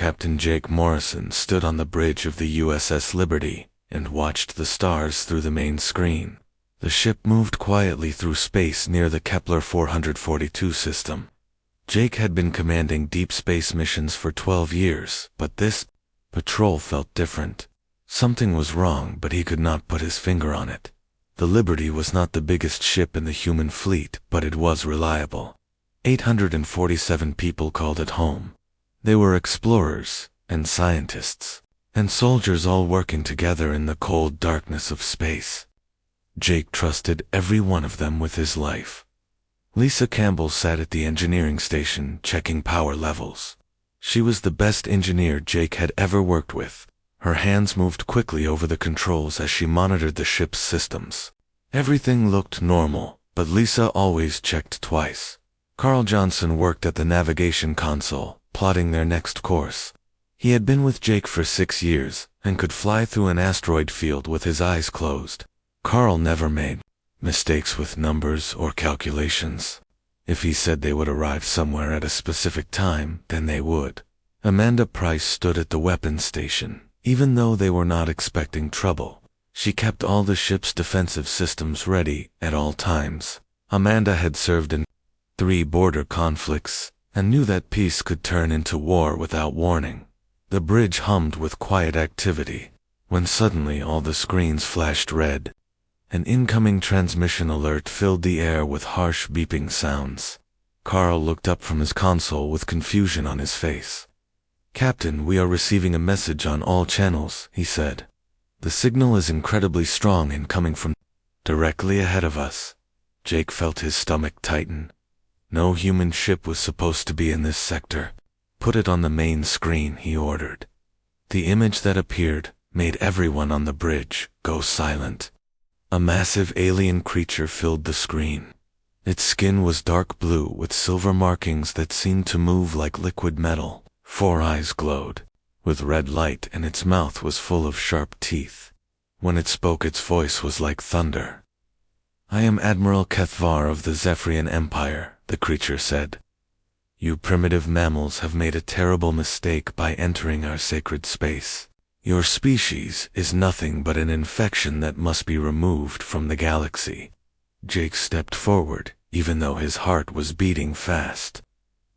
Captain Jake Morrison stood on the bridge of the USS Liberty and watched the stars through the main screen. The ship moved quietly through space near the Kepler 442 system. Jake had been commanding deep space missions for 12 years, but this patrol felt different. Something was wrong, but he could not put his finger on it. The Liberty was not the biggest ship in the human fleet, but it was reliable. 847 people called it home. They were explorers, and scientists, and soldiers all working together in the cold darkness of space. Jake trusted every one of them with his life. Lisa Campbell sat at the engineering station checking power levels. She was the best engineer Jake had ever worked with. Her hands moved quickly over the controls as she monitored the ship's systems. Everything looked normal, but Lisa always checked twice. Carl Johnson worked at the navigation console, plotting their next course. He had been with Jake for 6 years, and could fly through an asteroid field with his eyes closed. Carl never made mistakes with numbers or calculations. If he said they would arrive somewhere at a specific time, then they would. Amanda Price stood at the weapons station. Even though they were not expecting trouble, she kept all the ship's defensive systems ready at all times. Amanda had served in 3 border conflicts and knew that peace could turn into war without warning. The bridge hummed with quiet activity, when suddenly all the screens flashed red. An incoming transmission alert filled the air with harsh beeping sounds. Carl looked up from his console with confusion on his face. "Captain, we are receiving a message on all channels," he said. "The signal is incredibly strong and coming from directly ahead of us." Jake felt his stomach tighten. No human ship was supposed to be in this sector. "Put it on the main screen," he ordered. The image that appeared made everyone on the bridge go silent. A massive alien creature filled the screen. Its skin was dark blue with silver markings that seemed to move like liquid metal. 4 eyes glowed with red light, and its mouth was full of sharp teeth. When it spoke, its voice was like thunder. "I am Admiral Kethvar of the Zephyrian Empire," the creature said. "You primitive mammals have made a terrible mistake by entering our sacred space. Your species is nothing but an infection that must be removed from the galaxy." Jake stepped forward, even though his heart was beating fast.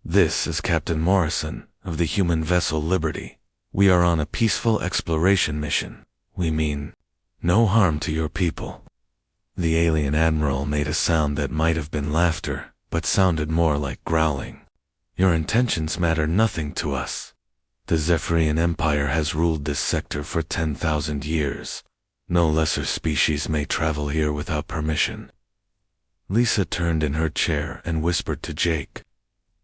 "This is Captain Morrison of the human vessel Liberty. We are on a peaceful exploration mission. We mean no harm to your people." The alien admiral made a sound that might have been laughter, but sounded more like growling. "Your intentions matter nothing to us. The Zephyrian Empire has ruled this sector for 10,000 years. No lesser species may travel here without permission." Lisa turned in her chair and whispered to Jake,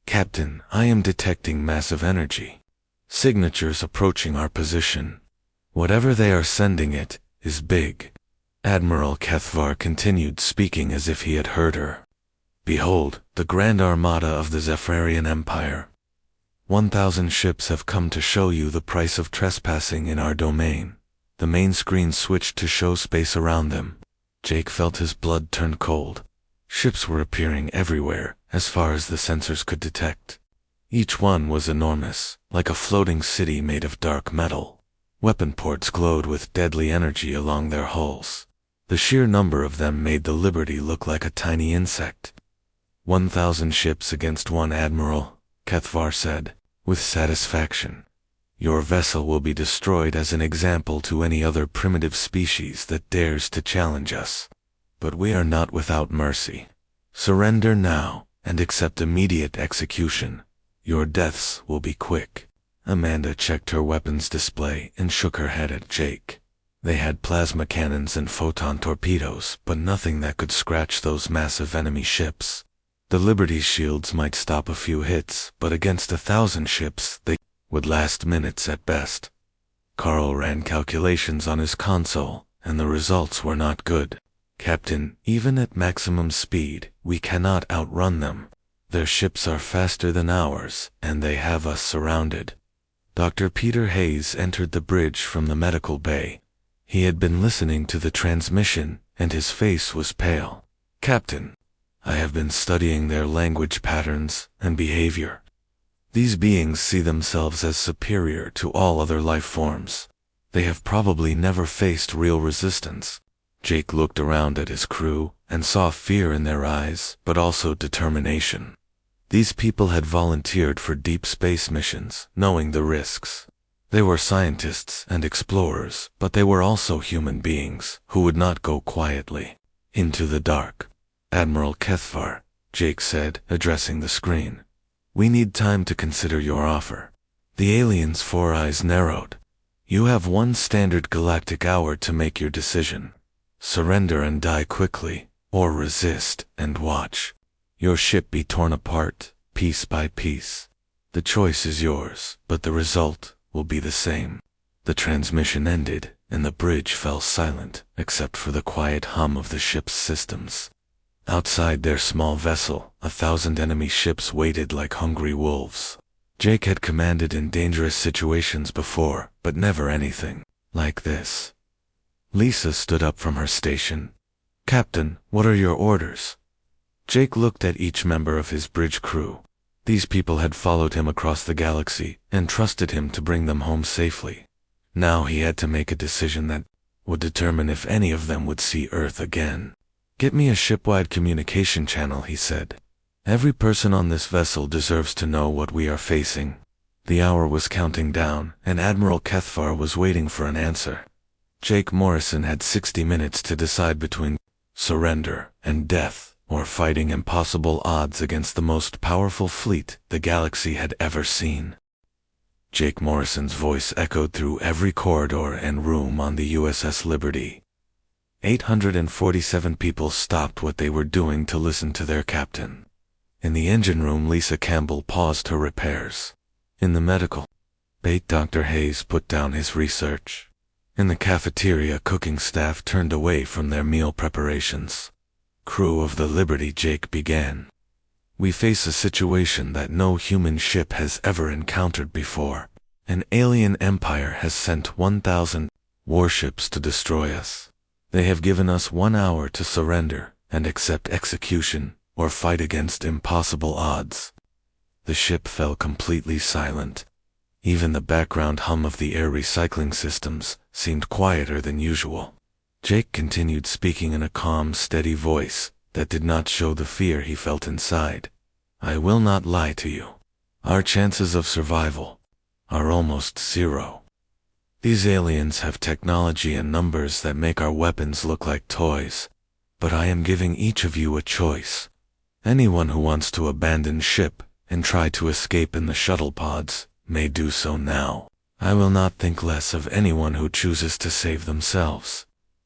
"Captain, I am detecting massive energy. Signatures approaching our position. Whatever they are sending it is big." Admiral Kethvar continued, speaking as if he had heard her. "Behold, the Grand Armada of the Zephyrian Empire. 1,000 ships have come to show you the price of trespassing in our domain." The main screen switched to show space around them. Jake felt his blood turn cold. Ships were appearing everywhere, as far as the sensors could detect. Each one was enormous, like a floating city made of dark metal. Weapon ports glowed with deadly energy along their hulls. The sheer number of them made the Liberty look like a tiny insect. 1,000 ships against 1 admiral, Kethvar said, with satisfaction. "Your vessel will be destroyed as an example to any other primitive species that dares to challenge us. But we are not without mercy. Surrender now, and accept immediate execution. Your deaths will be quick." Amanda checked her weapons display and shook her head at Jake. They had plasma cannons and photon torpedoes, but nothing that could scratch those massive enemy ships. The Liberty's shields might stop a few hits, but against 1,000 ships, they would last minutes at best. Carl ran calculations on his console, and the results were not good. "Captain, even at maximum speed, we cannot outrun them. Their ships are faster than ours, and they have us surrounded." Dr. Peter Hayes entered the bridge from the medical bay. He had been listening to the transmission, and his face was pale. "Captain, I have been studying their language patterns and behavior. These beings see themselves as superior to all other life forms. They have probably never faced real resistance. Jake looked around at his crew and saw fear in their eyes, but also determination. These people had volunteered for deep space missions, knowing the risks. They were scientists and explorers, but they were also human beings who would not go quietly into the dark. Admiral Kethvar, Jake said, addressing the screen. We need time to consider your offer. The alien's four eyes narrowed. You have one standard galactic hour to make your decision. Surrender and die quickly, or resist and watch your ship be torn apart, piece by piece. The choice is yours, but the result will be the same. The transmission ended, and the bridge fell silent, except for the quiet hum of the ship's systems. Outside their small vessel, 1,000 enemy ships waited like hungry wolves. Jake had commanded in dangerous situations before, but never anything like this. Lisa stood up from her station. Captain, what are your orders? Jake looked at each member of his bridge crew. These people had followed him across the galaxy and trusted him to bring them home safely. Now he had to make a decision that would determine if any of them would see Earth again. Get me a shipwide communication channel, he said. Every person on this vessel deserves to know what we are facing. The hour was counting down, and Admiral Kethvar was waiting for an answer. Jake Morrison had 60 minutes to decide between surrender and death, or fighting impossible odds against the most powerful fleet the galaxy had ever seen. Jake Morrison's voice echoed through every corridor and room on the USS Liberty. 847 people stopped what they were doing to listen to their captain. In the engine room, Lisa Campbell paused her repairs. In the medical bay, Dr. Hayes put down his research. In the cafeteria, cooking staff turned away from their meal preparations. Crew of the Liberty, Jake began. We face a situation that no human ship has ever encountered before. An alien empire has sent 1,000 warships to destroy us. They have given us 1 hour to surrender and accept execution or fight against impossible odds. The ship fell completely silent. Even the background hum of the air recycling systems seemed quieter than usual. Jake continued speaking in a calm, steady voice that did not show the fear he felt inside. I will not lie to you. Our chances of survival are almost zero. These aliens have technology and numbers that make our weapons look like toys, but I am giving each of you a choice. Anyone who wants to abandon ship and try to escape in the shuttle pods may do so now. I will not think less of anyone who chooses to save themselves.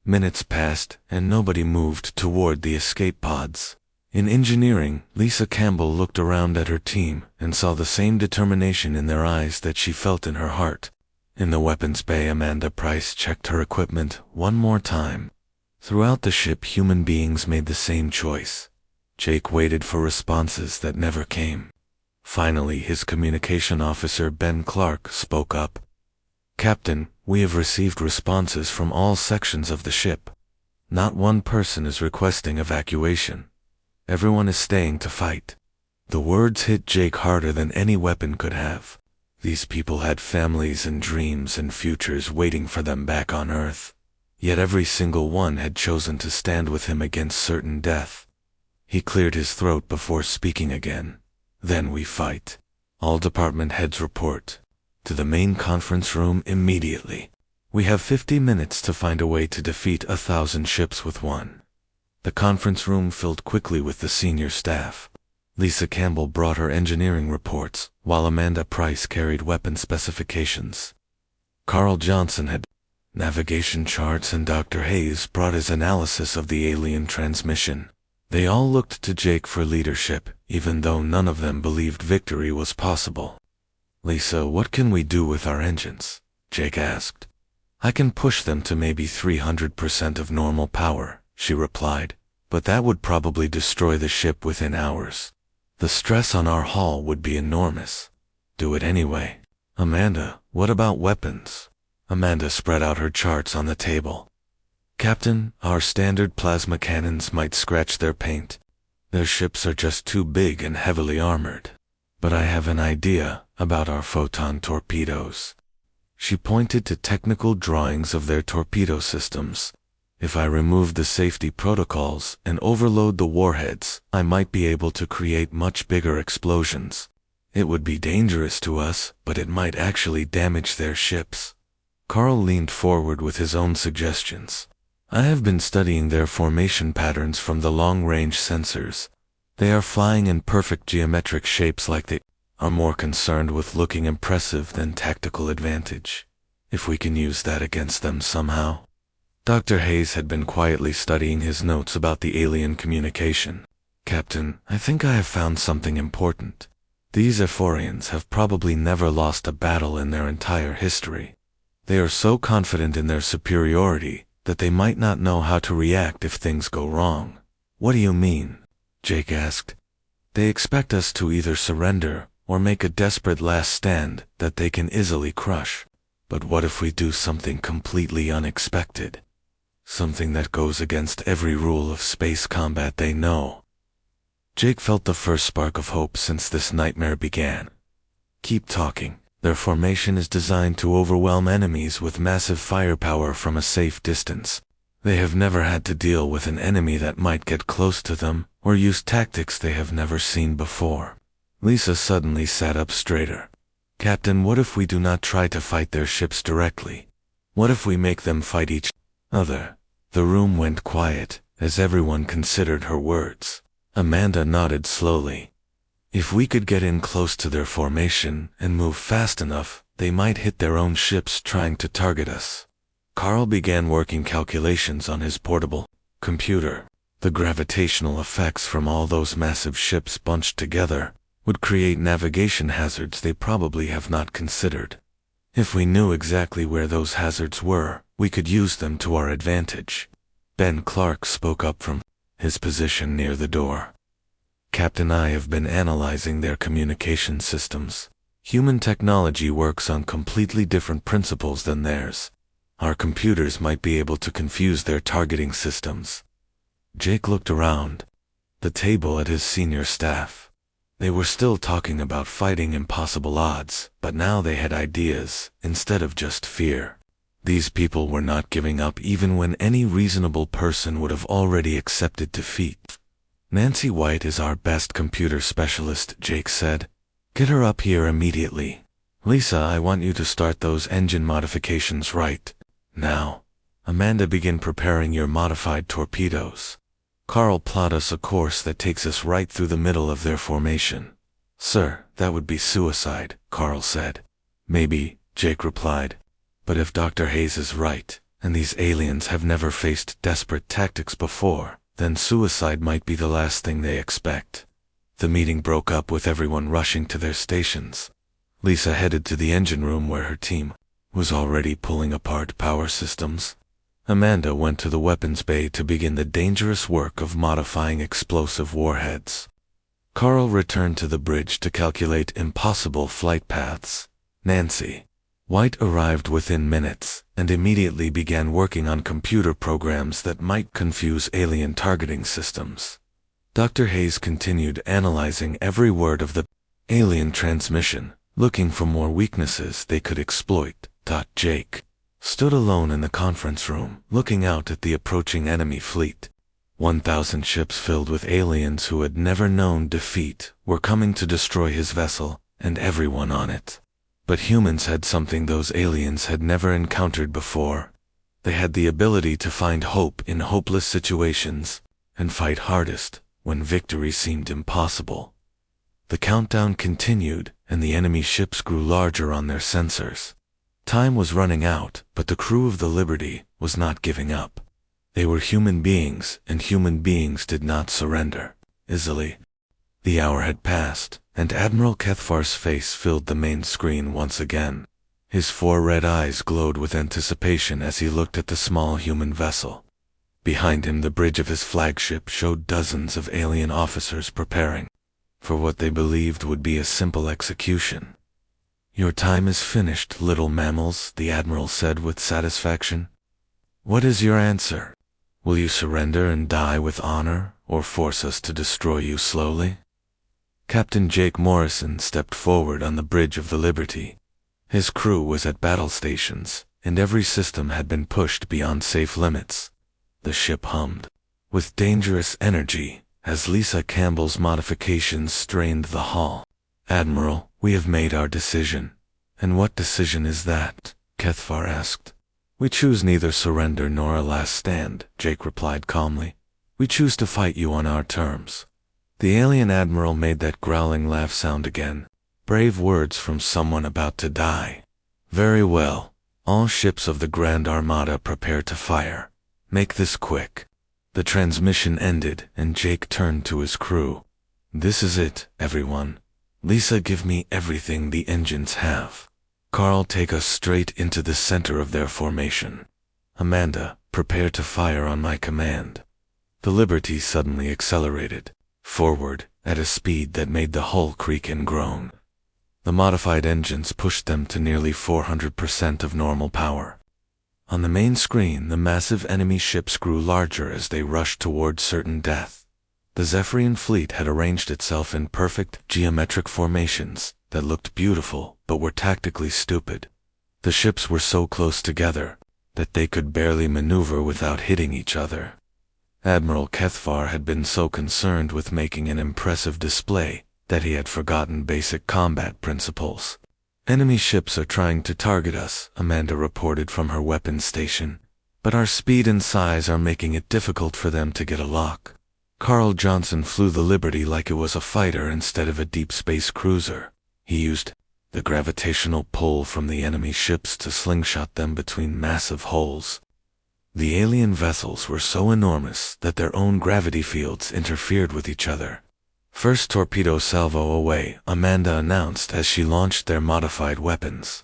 Minutes passed, and nobody moved toward the escape pods. In engineering, Lisa Campbell looked around at her team and saw the same determination in their eyes that she felt in her heart. In the weapons bay, Amanda Price checked her equipment one more time. Throughout the ship, human beings made the same choice. Jake waited for responses that never came. Finally, his communication officer, Ben Clark, spoke up. Captain, we have received responses from all sections of the ship. Not one person is requesting evacuation. Everyone is staying to fight. The words hit Jake harder than any weapon could have. These people had families and dreams and futures waiting for them back on Earth. Yet every single one had chosen to stand with him against certain death. He cleared his throat before speaking again. Then we fight. All department heads report to the main conference room immediately. We have 50 minutes to find a way to defeat 1,000 ships with one. The conference room filled quickly with the senior staff. Lisa Campbell brought her engineering reports, while Amanda Price carried weapon specifications. Carl Johnson had navigation charts, and Dr. Hayes brought his analysis of the alien transmission. They all looked to Jake for leadership, even though none of them believed victory was possible. Lisa, what can we do with our engines? Jake asked. I can push them to maybe 300% of normal power, she replied, but that would probably destroy the ship within hours. The stress on our hull would be enormous. Do it anyway. Amanda, what about weapons? Amanda spread out her charts on the table. Captain, our standard plasma cannons might scratch their paint. Their ships are just too big and heavily armored. But I have an idea about our photon torpedoes. She pointed to technical drawings of their torpedo systems. If I remove the safety protocols and overload the warheads, I might be able to create much bigger explosions. It would be dangerous to us, but it might actually damage their ships. Carl leaned forward with his own suggestions. I have been studying their formation patterns from the long-range sensors. They are flying in perfect geometric shapes like they are more concerned with looking impressive than tactical advantage. If we can use that against them somehow. Dr. Hayes had been quietly studying his notes about the alien communication. Captain, I think I have found something important. These Ephorians have probably never lost a battle in their entire history. They are so confident in their superiority that they might not know how to react if things go wrong. What do you mean? Jake asked. They expect us to either surrender or make a desperate last stand that they can easily crush. But what if we do something completely unexpected? Something that goes against every rule of space combat they know. Jake felt the first spark of hope since this nightmare began. Keep talking. Their formation is designed to overwhelm enemies with massive firepower from a safe distance. They have never had to deal with an enemy that might get close to them or use tactics they have never seen before. Lisa suddenly sat up straighter. Captain, what if we do not try to fight their ships directly? What if we make them fight each other? The room went quiet as everyone considered her words. Amanda nodded slowly. If we could get in close to their formation and move fast enough, they might hit their own ships trying to target us. Carl began working calculations on his portable computer. The gravitational effects from all those massive ships bunched together would create navigation hazards they probably have not considered. If we knew exactly where those hazards were, we could use them to our advantage. Ben Clark spoke up from his position near the door. Captain, I have been analyzing their communication systems. Human technology works on completely different principles than theirs. Our computers might be able to confuse their targeting systems. Jake looked around the table at his senior staff. They were still talking about fighting impossible odds, but now they had ideas instead of just fear. These people were not giving up even when any reasonable person would have already accepted defeat. Nancy White is our best computer specialist, Jake said. Get her up here immediately. Lisa, I want you to start those engine modifications right now. Amanda, begin preparing your modified torpedoes. Carl, plot us a course that takes us right through the middle of their formation. Sir, that would be suicide, Carl said. Maybe, Jake replied. But if Dr. Hayes is right, and these aliens have never faced desperate tactics before, then suicide might be the last thing they expect. The meeting broke up with everyone rushing to their stations. Lisa headed to the engine room where her team was already pulling apart power systems. Amanda went to the weapons bay to begin the dangerous work of modifying explosive warheads. Carl returned to the bridge to calculate impossible flight paths. Nancy White arrived within minutes and immediately began working on computer programs that might confuse alien targeting systems. Dr. Hayes continued analyzing every word of the alien transmission, looking for more weaknesses they could exploit. Jake stood alone in the conference room, looking out at the approaching enemy fleet. 1,000 ships filled with aliens who had never known defeat were coming to destroy his vessel and everyone on it. But humans had something those aliens had never encountered before. They had the ability to find hope in hopeless situations and fight hardest when victory seemed impossible. The countdown continued, and the enemy ships grew larger on their sensors. Time was running out, but the crew of the Liberty was not giving up. They were human beings, and human beings did not surrender easily. The hour had passed, and Admiral Kethfar's face filled the main screen once again. His 4 red eyes glowed with anticipation as he looked at the small human vessel. Behind him, the bridge of his flagship showed dozens of alien officers preparing for what they believed would be a simple execution. Your time is finished, little mammals, the Admiral said with satisfaction. What is your answer? Will you surrender and die with honor, or force us to destroy you slowly? Captain Jake Morrison stepped forward on the bridge of the Liberty. His crew was at battle stations, and every system had been pushed beyond safe limits. The ship hummed with dangerous energy as Lisa Campbell's modifications strained the hull. "Admiral, we have made our decision." "And what decision is that?" Kethvar asked. "We choose neither surrender nor a last stand," Jake replied calmly. "We choose to fight you on our terms." The alien admiral made that growling laugh sound again. Brave words from someone about to die. "Very well. All ships of the Grand Armada prepare to fire. Make this quick." The transmission ended, and Jake turned to his crew. "This is it, everyone. Lisa, give me everything the engines have. Carl, take us straight into the center of their formation. Amanda, prepare to fire on my command." The Liberty suddenly accelerated forward at a speed that made the hull creak and groan. The modified engines pushed them to nearly 400% of normal power. On the main screen, the massive enemy ships grew larger as they rushed toward certain death. The Zephyrian fleet had arranged itself in perfect geometric formations that looked beautiful but were tactically stupid. The ships were so close together that they could barely maneuver without hitting each other. Admiral Kethvar had been so concerned with making an impressive display that he had forgotten basic combat principles. "Enemy ships are trying to target us," Amanda reported from her weapons station, "but our speed and size are making it difficult for them to get a lock." Carl Johnson flew the Liberty like it was a fighter instead of a deep space cruiser. He used the gravitational pull from the enemy ships to slingshot them between massive holes. The alien vessels were so enormous that their own gravity fields interfered with each other. "First torpedo salvo away," Amanda announced as she launched their modified weapons.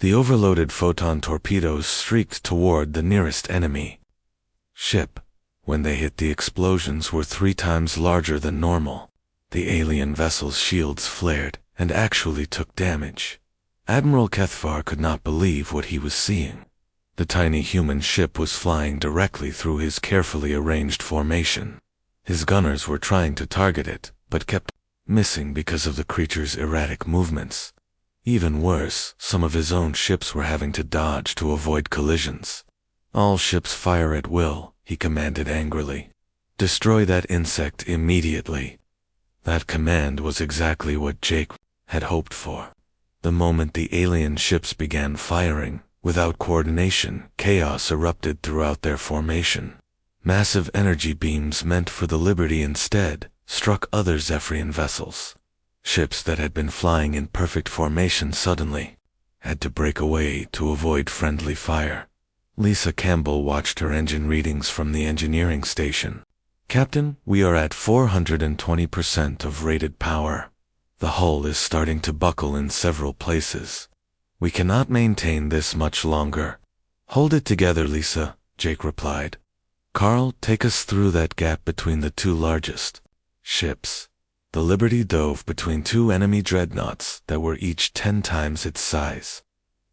The overloaded photon torpedoes streaked toward the nearest enemy ship. When they hit, the explosions were 3 times larger than normal. The alien vessel's shields flared and actually took damage. Admiral Kethvar could not believe what he was seeing. The tiny human ship was flying directly through his carefully arranged formation. His gunners were trying to target it, but kept missing because of the creature's erratic movements. Even worse, some of his own ships were having to dodge to avoid collisions. "All ships fire at will," he commanded angrily. "Destroy that insect immediately." That command was exactly what Jake had hoped for. The moment the alien ships began firing, without coordination, chaos erupted throughout their formation. Massive energy beams meant for the Liberty instead struck other Zephyrian vessels. Ships that had been flying in perfect formation suddenly had to break away to avoid friendly fire. Lisa Campbell watched her engine readings from the engineering station. "Captain, we are at 420% of rated power. The hull is starting to buckle in several places. We cannot maintain this much longer." "Hold it together, Lisa," Jake replied. "Carl, take us through that gap between the 2 largest ships." The Liberty dove between 2 enemy dreadnoughts that were each 10 times its size.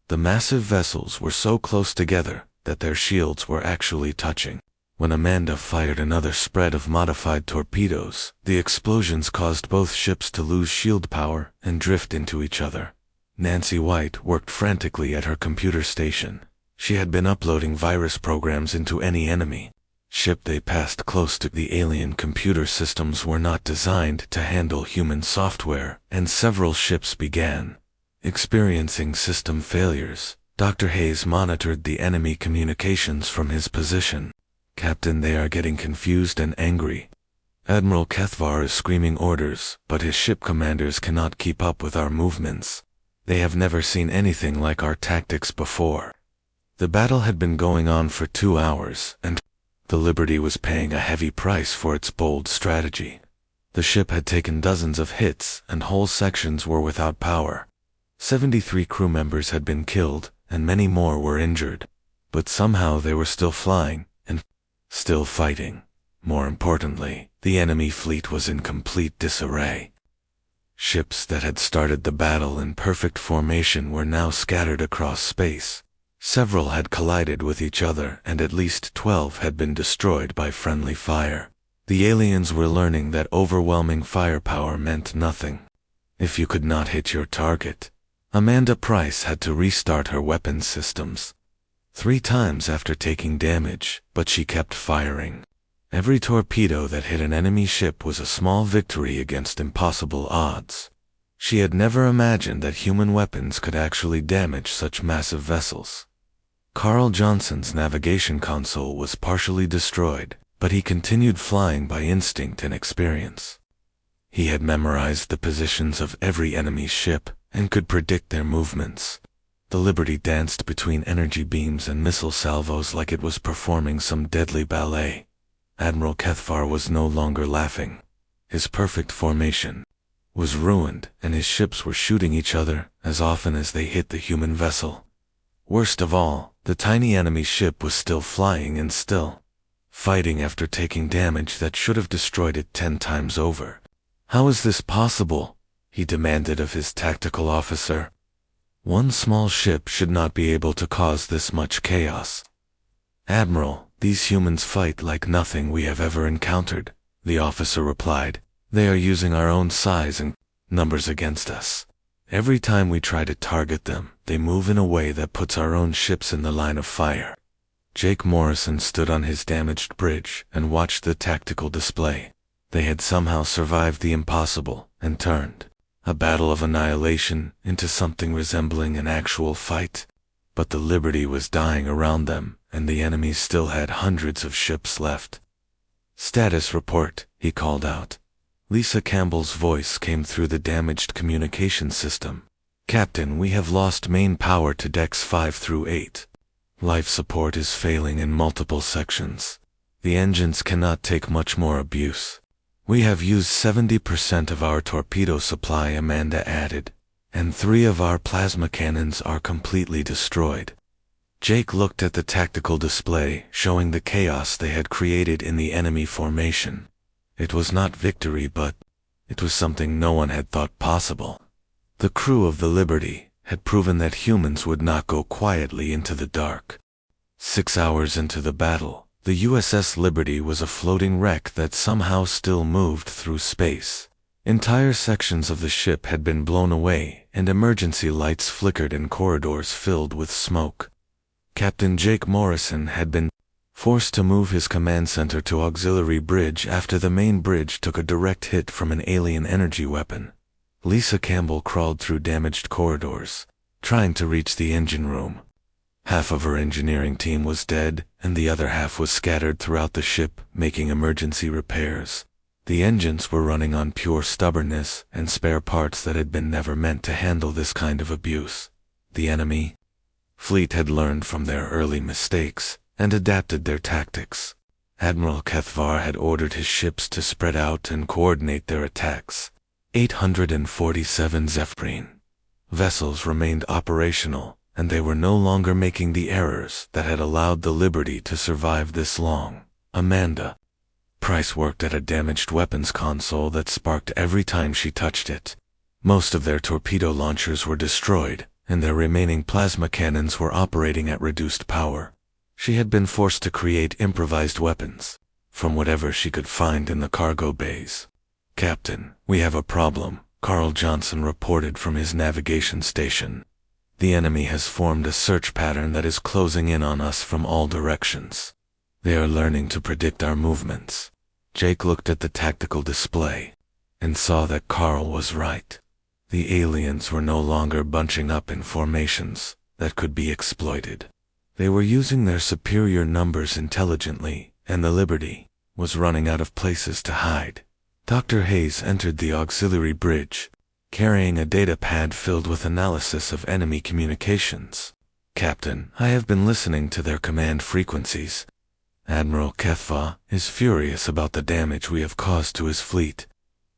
The massive vessels were so close together that their shields were actually touching. When Amanda fired another spread of modified torpedoes, the explosions caused both ships to lose shield power and drift into each other. Nancy White worked frantically at her computer station. She had been uploading virus programs into any enemy ship they passed close to. The alien computer systems were not designed to handle human software, and several ships began experiencing system failures. Dr. Hayes monitored the enemy communications from his position. "Captain, they are getting confused and angry. Admiral Kethvar is screaming orders, but his ship commanders cannot keep up with our movements. They have never seen anything like our tactics before." The battle had been going on for 2 hours, and the Liberty was paying a heavy price for its bold strategy. The ship had taken dozens of hits, and whole sections were without power. 73 crew members had been killed, and many more were injured. But somehow they were still flying, and still fighting. More importantly, the enemy fleet was in complete disarray. Ships that had started the battle in perfect formation were now scattered across space. Several had collided with each other, and at least 12 had been destroyed by friendly fire. The aliens were learning that overwhelming firepower meant nothing. If you could not hit your target, Amanda Price had to restart her weapons systems 3 times after taking damage, but she kept firing. Every torpedo that hit an enemy ship was a small victory against impossible odds. She had never imagined that human weapons could actually damage such massive vessels. Carl Johnson's navigation console was partially destroyed, but he continued flying by instinct and experience. He had memorized the positions of every enemy ship and could predict their movements. The Liberty danced between energy beams and missile salvos like it was performing some deadly ballet. Admiral Cathvar was no longer laughing. His perfect formation was ruined, and his ships were shooting each other as often as they hit the human vessel. Worst of all, the tiny enemy ship was still flying and still fighting after taking damage that should have destroyed it 10 times over. How is this possible? He demanded of his tactical officer. One small ship should not be able to cause this much chaos. Admiral, these humans fight like nothing we have ever encountered, the officer replied. They are using our own size and numbers against us. Every time we try to target them, they move in a way that puts our own ships in the line of fire. Jake Morrison stood on his damaged bridge and watched the tactical display. They had somehow survived the impossible and turned a battle of annihilation into something resembling an actual fight. But the Liberty was dying around them, and the enemy still had hundreds of ships left. Status report, he called out. Lisa Campbell's voice came through the damaged communication system. Captain, we have lost main power to decks 5 through 8. Life support is failing in multiple sections. The engines cannot take much more abuse. We have used 70% of our torpedo supply, Amanda added, and 3 of our plasma cannons are completely destroyed. Jake looked at the tactical display, showing the chaos they had created in the enemy formation. It was not victory, but it was something no one had thought possible. The crew of the Liberty had proven that humans would not go quietly into the dark. 6 hours into the battle, the USS Liberty was a floating wreck that somehow still moved through space. Entire sections of the ship had been blown away, and emergency lights flickered in corridors filled with smoke. Captain Jake Morrison had been forced to move his command center to Auxiliary Bridge after the main bridge took a direct hit from an alien energy weapon. Lisa Campbell crawled through damaged corridors, trying to reach the engine room. Half of her engineering team was dead, and the other half was scattered throughout the ship, making emergency repairs. The engines were running on pure stubbornness and spare parts that had been never meant to handle this kind of abuse. The enemy fleet had learned from their early mistakes and adapted their tactics. Admiral Cathvar had ordered his ships to spread out and coordinate their attacks. 847 Zephyrine vessels remained operational, and they were no longer making the errors that had allowed the Liberty to survive this long. Amanda Price worked at a damaged weapons console that sparked every time she touched it. Most of their torpedo launchers were destroyed, and their remaining plasma cannons were operating at reduced power. She had been forced to create improvised weapons from whatever she could find in the cargo bays. Captain, we have a problem, Carl Johnson reported from his navigation station. The enemy has formed a search pattern that is closing in on us from all directions. They are learning to predict our movements. Jake looked at the tactical display and saw that Carl was right. The aliens were no longer bunching up in formations that could be exploited. They were using their superior numbers intelligently, and the Liberty was running out of places to hide. Dr. Hayes entered the auxiliary bridge, carrying a data pad filled with analysis of enemy communications. Captain, I have been listening to their command frequencies. Admiral Cathvar is furious about the damage we have caused to his fleet.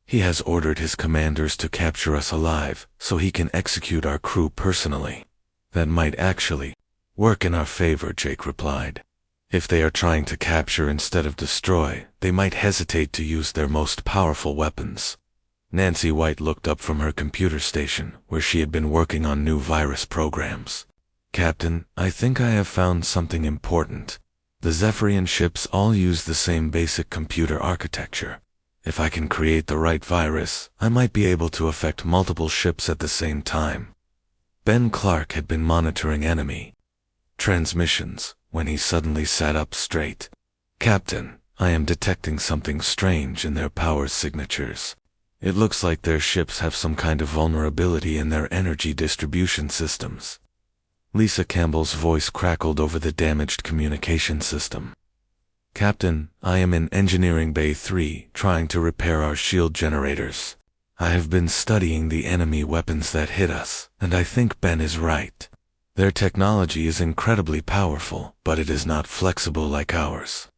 He has ordered his commanders to capture us alive so he can execute our crew personally. That might actually work in our favor, Jake replied. If they are trying to capture instead of destroy, they might hesitate to use their most powerful weapons. Nancy White looked up from her computer station, where she had been working on new virus programs. Captain, I think I have found something important. The Zephyrian ships all use the same basic computer architecture. If I can create the right virus, I might be able to affect multiple ships at the same time. Ben Clark had been monitoring enemy transmissions when he suddenly sat up straight. Captain, I am detecting something strange in their power signatures. It looks like their ships have some kind of vulnerability in their energy distribution systems. Lisa Campbell's voice crackled over the damaged communication system. Captain, I am in Engineering Bay 3 trying to repair our shield generators. I have been studying the enemy weapons that hit us, and I think Ben is right. Their technology is incredibly powerful, but it is not flexible like ours.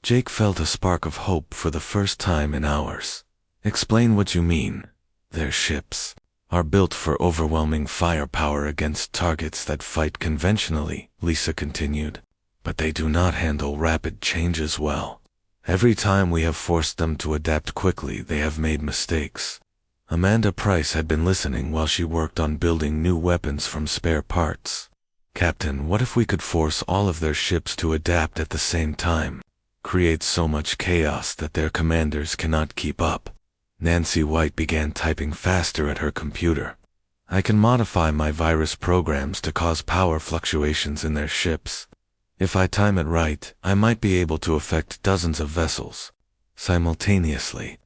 Jake felt a spark of hope for the first time in hours. Explain what you mean. Their ships are built for overwhelming firepower against targets that fight conventionally, Lisa continued. But they do not handle rapid changes well. Every time we have forced them to adapt quickly, they have made mistakes. Amanda Price had been listening while she worked on building new weapons from spare parts. Captain, what if we could force all of their ships to adapt at the same time? Create so much chaos that their commanders cannot keep up. Nancy White began typing faster at her computer. I can modify my virus programs to cause power fluctuations in their ships. If I time it right, I might be able to affect dozens of vessels simultaneously.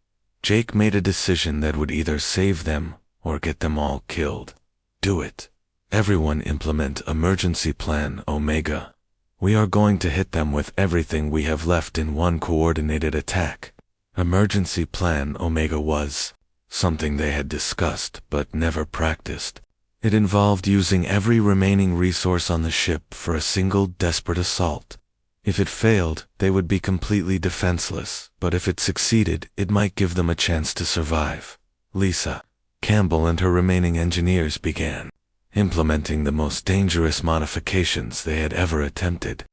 Jake made a decision that would either save them or get them all killed. Do it. Everyone implement Emergency Plan Omega. We are going to hit them with everything we have left in one coordinated attack. Emergency Plan Omega was something they had discussed but never practiced. It involved using every remaining resource on the ship for a single desperate assault. If it failed, they would be completely defenseless, but if it succeeded, it might give them a chance to survive. Lisa Campbell and her remaining engineers began implementing the most dangerous modifications they had ever attempted.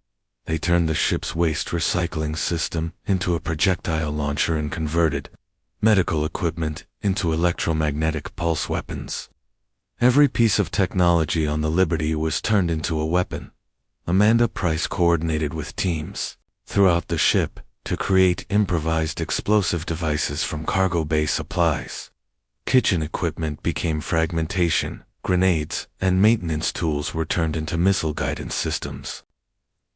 They turned the ship's waste recycling system into a projectile launcher and converted medical equipment into electromagnetic pulse weapons. Every piece of technology on the Liberty was turned into a weapon. Amanda Price coordinated with teams throughout the ship to create improvised explosive devices from cargo bay supplies. Kitchen equipment became fragmentation, grenades, and maintenance tools were turned into missile guidance systems.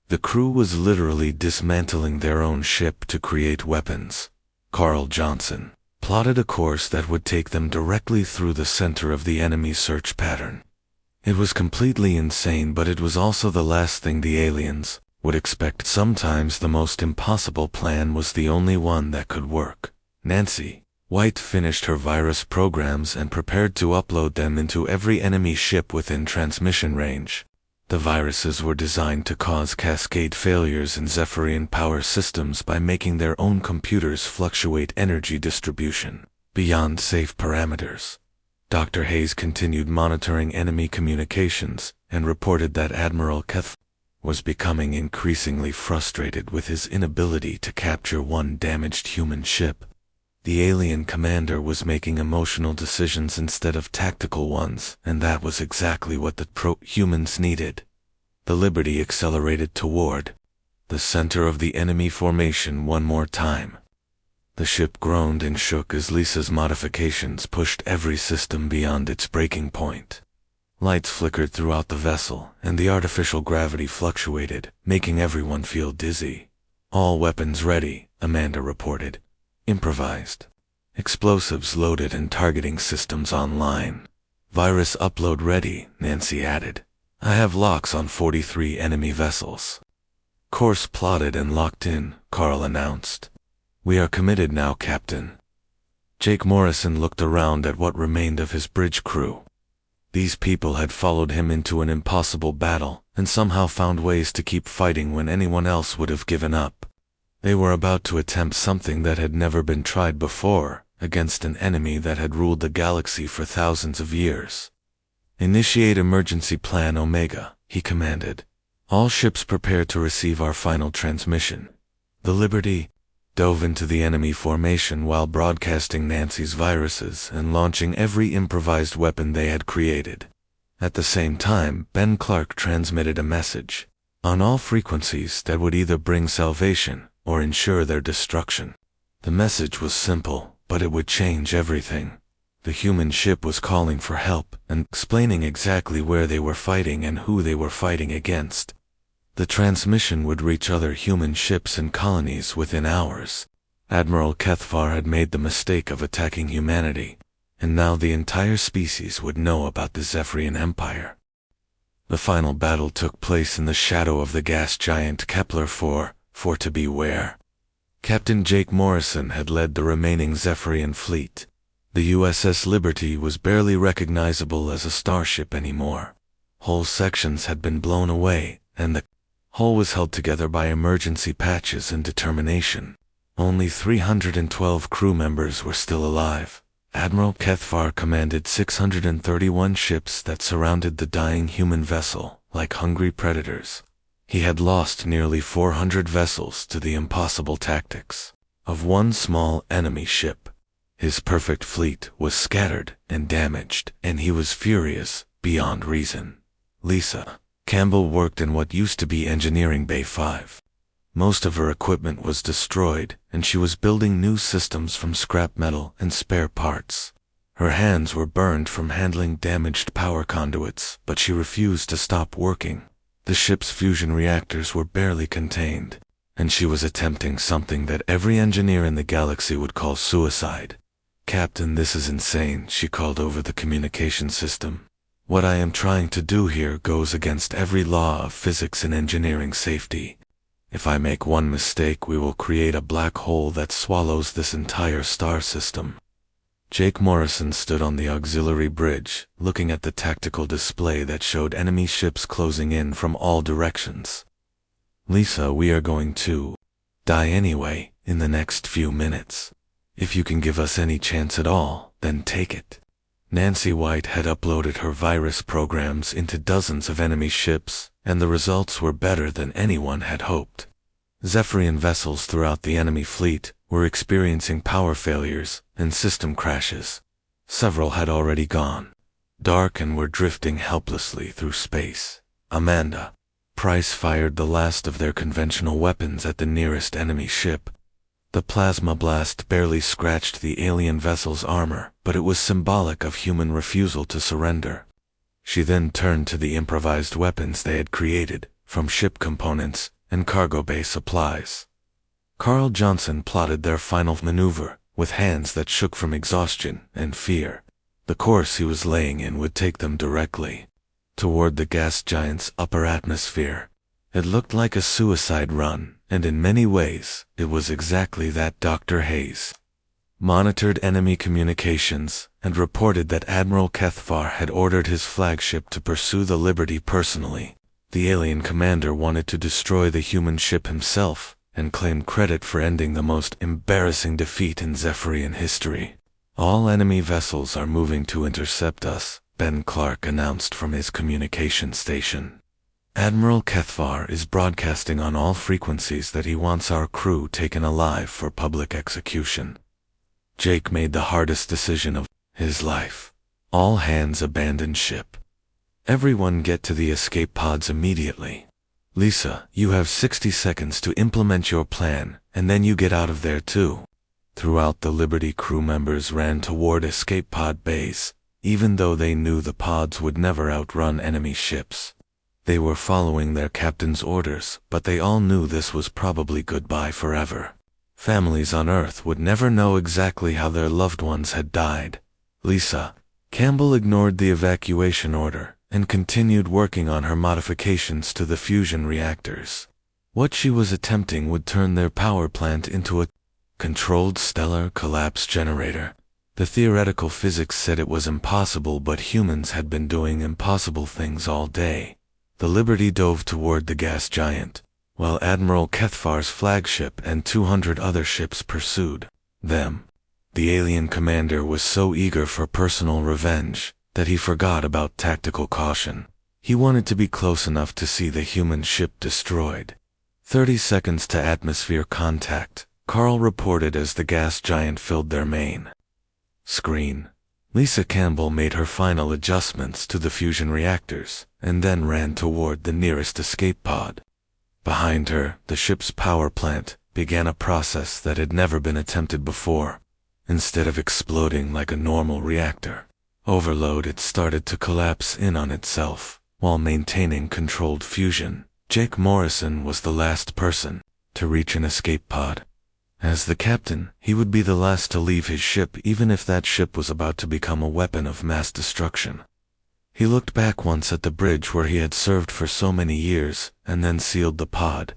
The crew was literally dismantling their own ship to create weapons. Carl Johnson plotted a course that would take them directly through the center of the enemy search pattern. It was completely insane, but it was also the last thing the aliens would expect. Sometimes the most impossible plan was the only one that could work. Nancy White finished her virus programs and prepared to upload them into every enemy ship within transmission range. The viruses were designed to cause cascade failures in Zephyrian power systems by making their own computers fluctuate energy distribution beyond safe parameters. Dr. Hayes continued monitoring enemy communications and reported that Admiral Keth was becoming increasingly frustrated with his inability to capture one damaged human ship. The alien commander was making emotional decisions instead of tactical ones, and that was exactly what the pro-humans needed. The Liberty accelerated toward the center of the enemy formation one more time. The ship groaned and shook as Lisa's modifications pushed every system beyond its breaking point. Lights flickered throughout the vessel, and the artificial gravity fluctuated, making everyone feel dizzy. All weapons ready, Amanda reported. Improvised explosives loaded and targeting systems online. Virus upload ready, Nancy added. I have locks on 43 enemy vessels. Course plotted and locked in, Carl announced. We are committed now, Captain. Jake Morrison looked around at what remained of his bridge crew. These people had followed him into an impossible battle, and somehow found ways to keep fighting when anyone else would have given up. They were about to attempt something that had never been tried before, against an enemy that had ruled the galaxy for thousands of years. Initiate Emergency Plan Omega, he commanded. All ships prepare to receive our final transmission. The Liberty dove into the enemy formation while broadcasting Nancy's viruses and launching every improvised weapon they had created. At the same time, Ben Clark transmitted a message. on all frequencies that would either bring salvation or ensure their destruction. The message was simple, but it would change everything. The human ship was calling for help and explaining exactly where they were fighting and who they were fighting against. The transmission would reach other human ships and colonies within hours. Admiral Kethvar had made the mistake of attacking humanity, and now the entire species would know about the Zephyrian Empire. The final battle took place in the shadow of the gas giant Kepler-4, for to beware. Captain Jake Morrison had led the remaining Zephyrian fleet. The USS Liberty was barely recognizable as a starship anymore. Whole sections had been blown away, and the hull was held together by emergency patches and determination. Only 312 crew members were still alive. Admiral Kethvar commanded 631 ships that surrounded the dying human vessel, like hungry predators. He had lost nearly 400 vessels to the impossible tactics of one small enemy ship. His perfect fleet was scattered and damaged, and he was furious beyond reason. Lisa Campbell worked in what used to be Engineering Bay 5. Most of her equipment was destroyed, and she was building new systems from scrap metal and spare parts. Her hands were burned from handling damaged power conduits, but she refused to stop working. The ship's fusion reactors were barely contained, and she was attempting something that every engineer in the galaxy would call suicide. "Captain, this is insane," she called over the communication system. "What I am trying to do here goes against every law of physics and engineering safety. If I make one mistake, we will create a black hole that swallows this entire star system." Jake Morrison stood on the auxiliary bridge, looking at the tactical display that showed enemy ships closing in from all directions. "Lisa, we are going to die anyway in the next few minutes. If you can give us any chance at all, then take it." Nancy White had uploaded her virus programs into dozens of enemy ships, and the results were better than anyone had hoped. Zephyrian vessels throughout the enemy fleet were experiencing power failures and system crashes. Several had already gone dark and were drifting helplessly through space. Amanda Price fired the last of their conventional weapons at the nearest enemy ship. The plasma blast barely scratched the alien vessel's armor, but it was symbolic of human refusal to surrender. She then turned to the improvised weapons they had created, from ship components and cargo bay supplies. Carl Johnson plotted their final maneuver, with hands that shook from exhaustion and fear. The course he was laying in would take them directly toward the gas giant's upper atmosphere. It looked like a suicide run, and in many ways, it was exactly that. Dr. Hayes monitored enemy communications and reported that Admiral Kethvar had ordered his flagship to pursue the Liberty personally. The alien commander wanted to destroy the human ship himself and claimed credit for ending the most embarrassing defeat in Zephyrian history. "All enemy vessels are moving to intercept us," Ben Clark announced from his communication station. "Admiral Kethvar is broadcasting on all frequencies that he wants our crew taken alive for public execution." Jake made the hardest decision of his life. All hands abandon ship. Everyone get to the escape pods immediately. Lisa, you have 60 seconds to implement your plan, and then you get out of there too. Throughout the Liberty, crew members ran toward escape pod bays, even though they knew the pods would never outrun enemy ships. They were following their captain's orders, but they all knew this was probably goodbye forever. Families on Earth would never know exactly how their loved ones had died. Lisa Campbell ignored the evacuation order and continued working on her modifications to the fusion reactors. What she was attempting would turn their power plant into a controlled stellar collapse generator. The theoretical physics said it was impossible, but humans had been doing impossible things all day. The Liberty dove toward the gas giant, while Admiral Kethvar's flagship and 200 other ships pursued them. The alien commander was so eager for personal revenge that he forgot about tactical caution. He wanted to be close enough to see the human ship destroyed. 30 seconds to atmosphere contact, Carl reported as the gas giant filled their main screen. Lisa Campbell made her final adjustments to the fusion reactors, and then ran toward the nearest escape pod. Behind her, the ship's power plant began a process that had never been attempted before. Instead of exploding like a normal reactor overload, it started to collapse in on itself while maintaining controlled fusion. Jake Morrison was the last person to reach an escape pod. As the captain, he would be the last to leave his ship, even if that ship was about to become a weapon of mass destruction. He looked back once at the bridge where he had served for so many years, and then sealed the pod.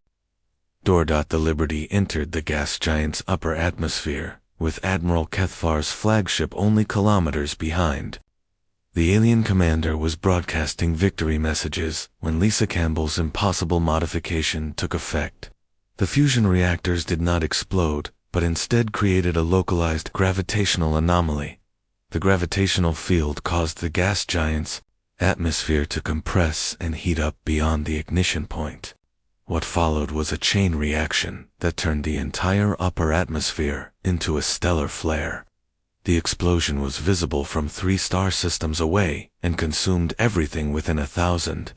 The Liberty entered the gas giant's upper atmosphere, with Admiral Kethvar's flagship only kilometers behind. The alien commander was broadcasting victory messages when Lisa Campbell's impossible modification took effect. The fusion reactors did not explode, but instead created a localized gravitational anomaly. The gravitational field caused the gas giant's atmosphere to compress and heat up beyond the ignition point. What followed was a chain reaction that turned the entire upper atmosphere into a stellar flare. The explosion was visible from 3 star systems away and consumed everything within 1,000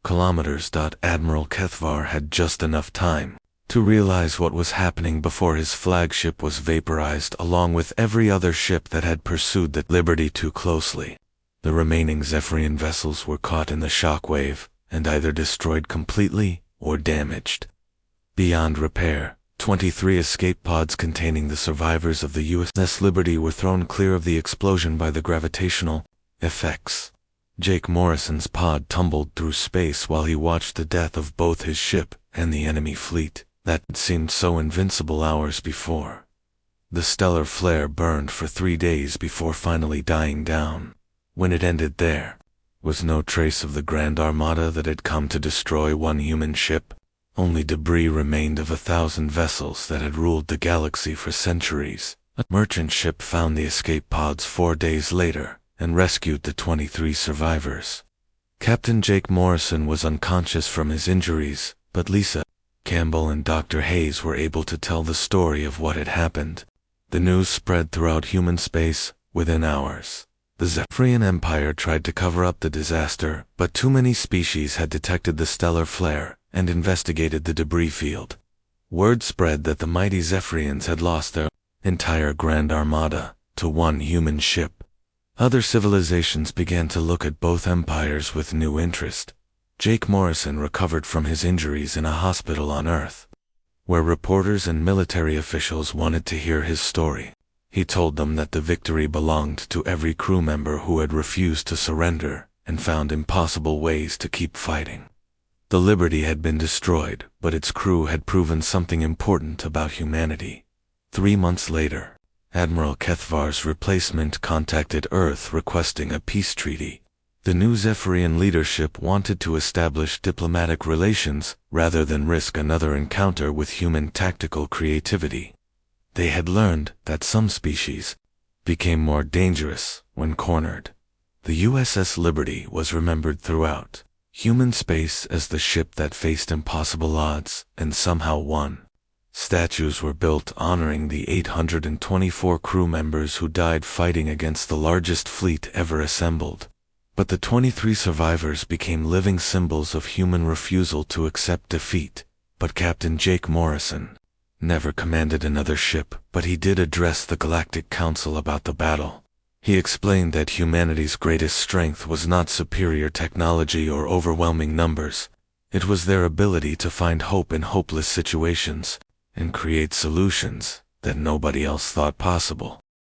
kilometers. Admiral Kethvar had just enough time to realize what was happening before his flagship was vaporized, along with every other ship that had pursued the Liberty too closely. The remaining Zephyrian vessels were caught in the shockwave and either destroyed completely or damaged beyond repair. 23 escape pods containing the survivors of the USS Liberty were thrown clear of the explosion by the gravitational effects. Jake Morrison's pod tumbled through space while he watched the death of both his ship and the enemy fleet that seemed so invincible hours before. The stellar flare burned for 3 days before finally dying down. When it ended, there was no trace of the Grand Armada that had come to destroy one human ship. Only debris remained of 1,000 vessels that had ruled the galaxy for centuries. A merchant ship found the escape pods 4 days later and rescued the 23 survivors. Captain Jake Morrison was unconscious from his injuries, but Lisa Campbell and Dr. Hayes were able to tell the story of what had happened. The news spread throughout human space within hours. The Zephyrian Empire tried to cover up the disaster, but too many species had detected the stellar flare and investigated the debris field. Word spread that the mighty Zephyrians had lost their entire Grand Armada to one human ship. Other civilizations began to look at both empires with new interest. Jake Morrison recovered from his injuries in a hospital on Earth, where reporters and military officials wanted to hear his story. He told them that the victory belonged to every crew member who had refused to surrender and found impossible ways to keep fighting. The Liberty had been destroyed, but its crew had proven something important about humanity. 3 months later, Admiral Kethvar's replacement contacted Earth requesting a peace treaty. The new Zephyrian leadership wanted to establish diplomatic relations rather than risk another encounter with human tactical creativity. They had learned that some species became more dangerous when cornered. The USS Liberty was remembered throughout human space as the ship that faced impossible odds and somehow won. Statues were built honoring the 824 crew members who died fighting against the largest fleet ever assembled. But the 23 survivors became living symbols of human refusal to accept defeat. But Captain Jake Morrison never commanded another ship, but he did address the Galactic Council about the battle. He explained that humanity's greatest strength was not superior technology or overwhelming numbers. It was their ability to find hope in hopeless situations and create solutions that nobody else thought possible.